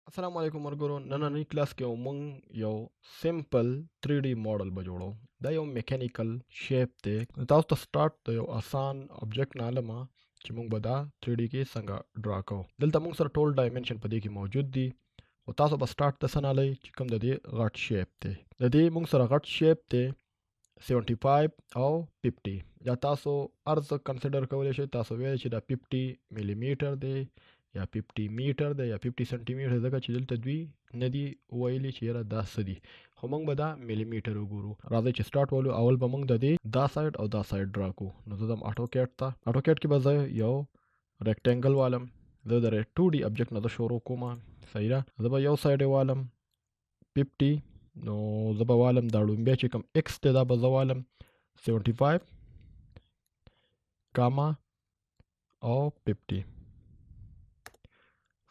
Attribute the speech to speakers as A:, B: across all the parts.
A: السلام علیکم ورګورو نننی کلاس کې موږ یو سمپل 3D ماډل به جوړو. دا یو میکانیکل شیپ دی. تاسو ته سٹارټ د یو آسان آبجیکټ نه علمه چې موږ به دا 3D کې څنګه ډرا کوو. دلته موږ سره ټول ډایمنشن په دې کې موجود دي. او تاسو به سٹارټ د څه نه لئ چې کوم د دې غټ شیپ دی. د دې موږ سره غټ شیپ دی 75 او 50. یا تاسو ارز کنسیډر کولی شئ. تاسو ویل چې دا 50 ملي میټر دی یا 50 میټر دی یا 50 سانتي میټر، ځکه چې دلته دوی نه دي ویلي چې یاره دا څه دي، خو موږ به دا ملي میټر وګورو. راځئ چې سٹارټ ولو. اول به موږ د دې دا سایډ او دا سایډ ډرا کوو. نو زه ځم اټوکیټ ته. اټوکیټ کې به زه یو ریکټینګل والم. زه د 2D ابجیکټ نه شروع کوم. صحیح ده. زه به یو سایډ یې والم 50. نو زه به والم دا لومبی چې کوم ایکس دی دا به زه والم 75 کاما او 50.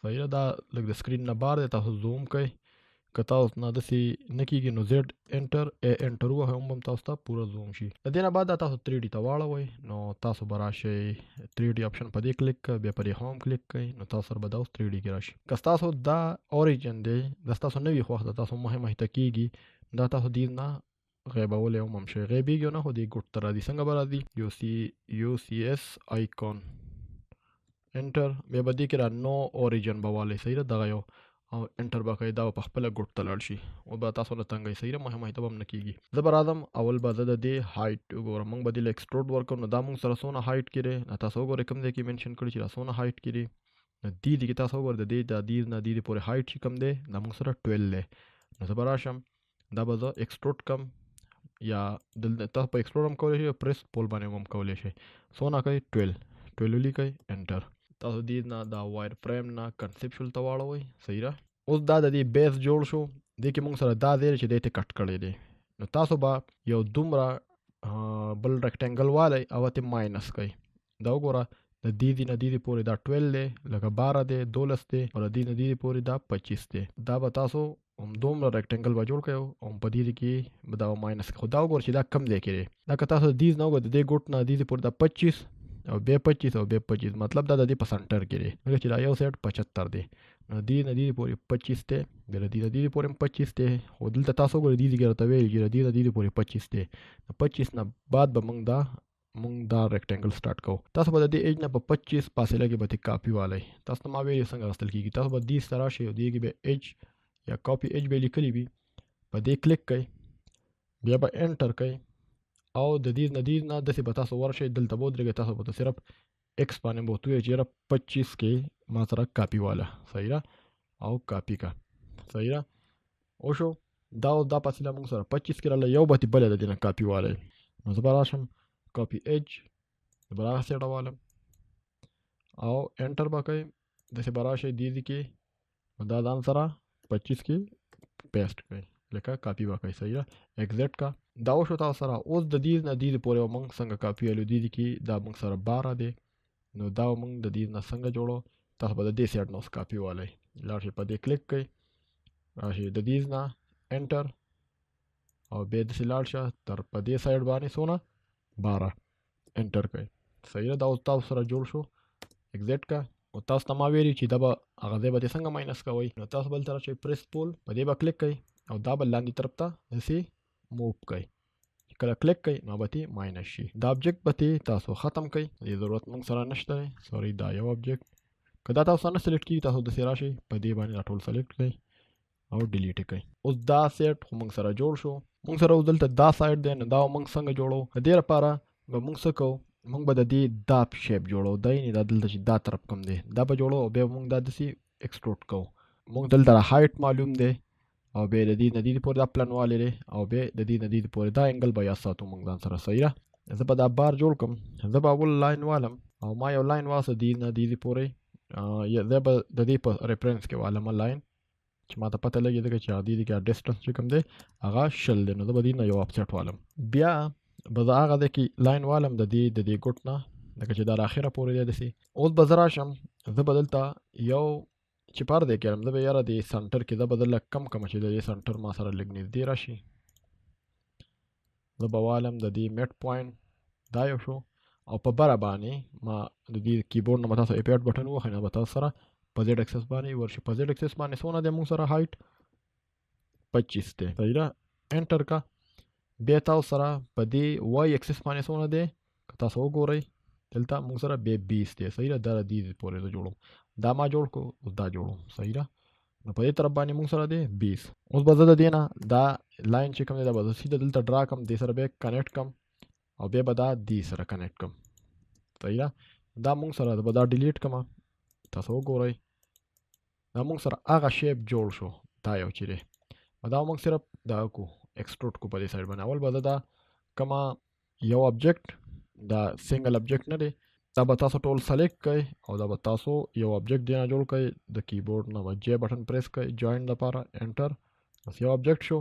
A: صحیح ده. دا لږ د سکرین نه بار دی، تاسو زوم کوئ. که تاسو نه داسې نه کېږي نو زیډ انټر انټر ووهئ، هم به تاسو ته پوره زوم شي. د دې نه بعد دا تاسو 3D ته واړوئ. نو تاسو به راشئ 3D آپشن په دې کلیک کوئ، بیا پر هوم کلیک کوئ. نو تاسو سره به دا اوس 3D کې راشي. که ستاسو دا اوریجن دی، دا ستاسو نه وي خوښ، د تاسو مخې ته کېږي، دا تاسو دې نه غیبولی هم شئ. غیبېږي نه، خو دې ګوټ ته راځي. څنګه به راځي؟ یو سی ایس آیکون انټر. بیا به دې کې را نو اوریجن به والی. صحیح ده. دغه یو او انټر به کوئ. دا به په خپله ګوټ ته لاړ شي او به تاسو نه تنګئ. صحیح ده. مهمه ته به هم نه کېږي. زه به راځم اول به زه د دې هایټ وګورم. موږ به دې له ایکسټروډ ورکړو. نو دا موږ سره څونه هایټ کې دی، تاسو وګورئ کوم ځای کې منشن کړي چې دا څونه هایټ کې دی. نو دې کې تاسو وګورئ د دې نه دې پورې هایټ چې کوم دی دا موږ سره 12 دی. نو زه به راشم، دا به زه ایکسټروډ کم، یا دلته تاسو په ایکسټروډ هم کولی شئ، پریس پول باندې هم کولی شئ. څونه کوئ؟ 12 ولیکئ، انټر. تاسو دې نه دا وایر فریم نه کنسپچوال ته واړوئ. صحیح ده. اوس دا د دې بیس جوړ شو. دې کې موږ سره دا دی چې دې ته کټ کړی دی. نو تاسو به یو دومره بل ریکټینګل والی او ته ماینس کوئ. دا وګوره د دې نه دې پورې دا 12 دی، لکه 12 دی، 12 دی، او د دې نه دې پورې دا 25 دی. دا به تاسو هم دومره ریکټینګل به جوړ کړئ او په دې کې به دا ماینس کړئ. خو دا وګوره چې دا کم ځای کې دی. دا که تاسو دې نه وګورئ د دې ګوټ نه دې پورې دا 25 او بیا 25 او بیا 25، مطلب دا د دې په سنټر کې دی. ځکه چې دا یو سایډ 75 دی. نو دې نه دې پورې 25 دی، بیا د دې نه دې پورې 25 دی. خو دلته تاسو وګورئ دې کې راته ویلي چې د دې نه دې پورې 25 دی. نو 25 نه بعد به موږ دا ریکټینګل سٹارټ کوو. تاسو به د دې ایج نه په 25 فاصله کې به کاپي والی. تاسو ته ما ویلي څنګه اخیستل کېږي. تاسو به دې سره راشئ او دې کې به ایج یا کاپي ایج به لیکلی وي، په دې کلیک کوئ، بیا به انټر کوئ او د دې نه داسې به تاسو ورشئ. دلته به ودرېږئ. تاسو به صرف ایکس باندې به ورته ووایئ چې یاره 25 کې ما سره کاپي واله. صحیح ده. او کاپي کا. صحیح ده. وشو. دا فاصله موږ سره 25 کې راغله. یو به بله د دې نه کاپي والی. نو زه به راشم کاپي ایج، زه به هغه سیډه والم او انټر به کوئ. داسې به راشئ دې کې، دا ځان سره 25 کې پیسټ کوئ، لکه کاپي به کوئ. صحیح ده. ایگزیټ کا. دا وشو تاسو سره. اوس د دې نه دې پورې موږ څنګه کاپي ویلو. دې کې دا موږ سره 12 دی. نو دا موږ د دې نه څنګه جوړو. تاسو به د دې سایډ نه اوس کاپي والی. لاړ شئ په دې کلیک کوئ، راشئ د دې نه انټر او بیا داسې لاړ شه تر په دې سایډ باندې څونه 12 انټر کوئ. صحیح ده. دا اوس تاسو سره جوړ شو. ایگزیټ کا. او تاسو ته ما ویلي چې دا به هغه ځای به څنګه ماینس کوئ. نو تاسو بل طرف شئ، پریس پول، په دې به کلیک کوئ او دا به لاندې طرف ته داسې موو کوئ. کله کلیک کوئ نو به ماینس شي. دا ابجیکټ به تاسو ختم کوئ. دې ضرورت موږ سره نشته دی. سوري، دا یو ابجیکټ که دا تاسو نه سلیکټ کېږي، تاسو داسې راشئ په دې باندې دا ټول سلیکټ کړئ او ډیلیټ کړئ. اوس دا سیټ خو موږ سره جوړ شو. موږ سره اوس دلته دا سایډ دی. نو دا موږ څنګه جوړو. د دې لپاره به موږ څه کوو. موږ به د دې دا شیپ جوړو. دا یعنې دا دلته چې دا طرف کوم دی دا به جوړو او بیا موږ دا داسې ایکسټروډ کوو. موږ دلته هایټ معلوم دی او بیا د دې نه دې پورې دا پلنوالی دی او بیا د دې نه دې پورې دا انګل به یاد ساتو موږ ځان سره. صحیح ده. زه به دا بار جوړ کړم. زه به اول لاین والم او ما یو لاین واسه دې نه دې پورې. زه به د دې په ریفرنس کې والم لاین چې ما ته پته لګي ځکه چې دې کې ډسټنس چې کوم دی هغه 0 دی. نو زه به دې نه یو افسیټ والم. بیا به زه هغه دی کې لاین والم د دې ګوټ نه، لکه چې دا اخره پورې دی داسې. اوس به زه راشم، زه به دلته یو چپر دی کړم. زه به یاره د سنټر کې زه به لږ کم چې د دې سنټر ما سره لږ نږدې راشي. زه به والم د دې میډ پوینټ. دا یو شو. او په بره باندې ما د دې کیبورډ نه به تاسو اپیټ بټن ووهئ نو به تاسو سره په زیډ اکسس باندې ورشي. په زیډ اکسس باندې څونه دی موږ سره هایټ 25 دی. صحیح ده، انټر کا. بیا تاسو سره په دې وای اکسس باندې څونه دی که تاسو وګورئ دلته موږ سره بیا 20 دی. صحیح ده، دا د دې پورې زه جوړوم، دا ما جوړ کړو اوس دا جوړوم. صحیح ده، نو په دې طرف باندې موږ سره دی 20. اوس به زه د دې نه دا لاین چې کوم دی دا به زه سیده دلته ډرا کړم، دې سره به کنیکټ کړم او بیا به دا دې سره کنیکټ کړم. صحیح ده، دا موږ سره به دا ډیلیټ کړم. تاسو وګورئ دا موږ سره هغه شیپ جوړ شو، دا یو چې دی دا موږ صرف دا کو ایکسټروډ کو په دې سایډ باندې. اول به دا کما یو ابجیکټ دا سنگل ابجیکټ نه دی، دا به تاسو ټول سلیکټ کړئ او دا به تاسو یو ابجیکټ دی نه جوړ کړئ. د کیبورډ نه به جے بټن پریس کړئ جوائن لپاره، انټر، بس یو ابجیکټ شو.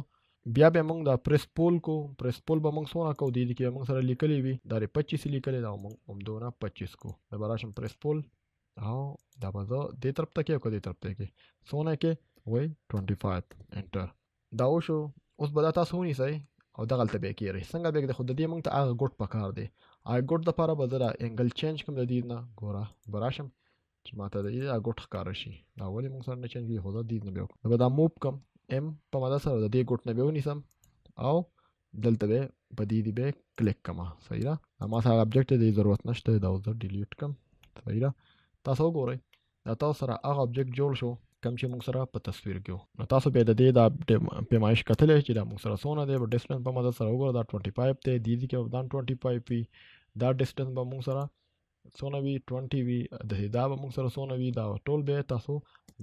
A: بیا به موږ دا پریس پول کو، پریس پول به موږ څونه کو دی کې موږ سره لیکلی وي دا 25 لیکلی دا موږ هم دونه 25 کو. دا به راشم پریس پول او دا به زه دې طرف ته کې او دې طرف ته کې څونه کې وای 25 انټر. دا وشو. اوس به دا تاسو ونیسئ او دغلته به یې کېږئ. څنګه به یې خو د دې موږ ته هغه ګوټ پکار دی. هغه ګوټ دپاره به زه دا انګل چینج کړم د دې نه. ګوره به راشم چې ماته د دې دا ګوټ ښکاره شي. دا ولې موږ سره نه چینج کېږي خو زه دې نه بیا وکړم. به دا موو کړم ایم په مدد سره د دې ګوټ نه به ونیسم او دلته به په دې به کلیک کړم. صحیح ده، ما سره ابجیکټ دی ضرورت نشته، دا اوس زه ډیلیټ کړم. صحیح ده، تاسو وګورئ دا تاسو سره هغه ابجیکټ جوړ شو کم چې موږ سره په تصویر کې و. نو تاسو به د دې دا پیمایش کتلی چې دا موږ سره څونه دی. په ډسټنس په مدد سره وګوره دا 25 دی، دې کې دا 25 وي. دا ډسټنس به موږ سره څونه وي 20 وي، دا به موږ سره څونه وي دا ټول به تاسو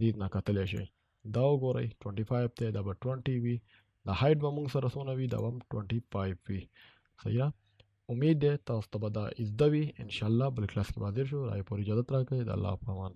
A: دې نه کتلی شئ. دا وګورئ 25 دی، دا به 20 وي. دا هایټ به موږ سره څونه وي دا به 25 وي. صحیح ده، امید ده تاسو ته به دا زده وي. انشاءالله بل کلاس کې به حاضر شو. رای پورې اجازت راکړئ. د الله په امان.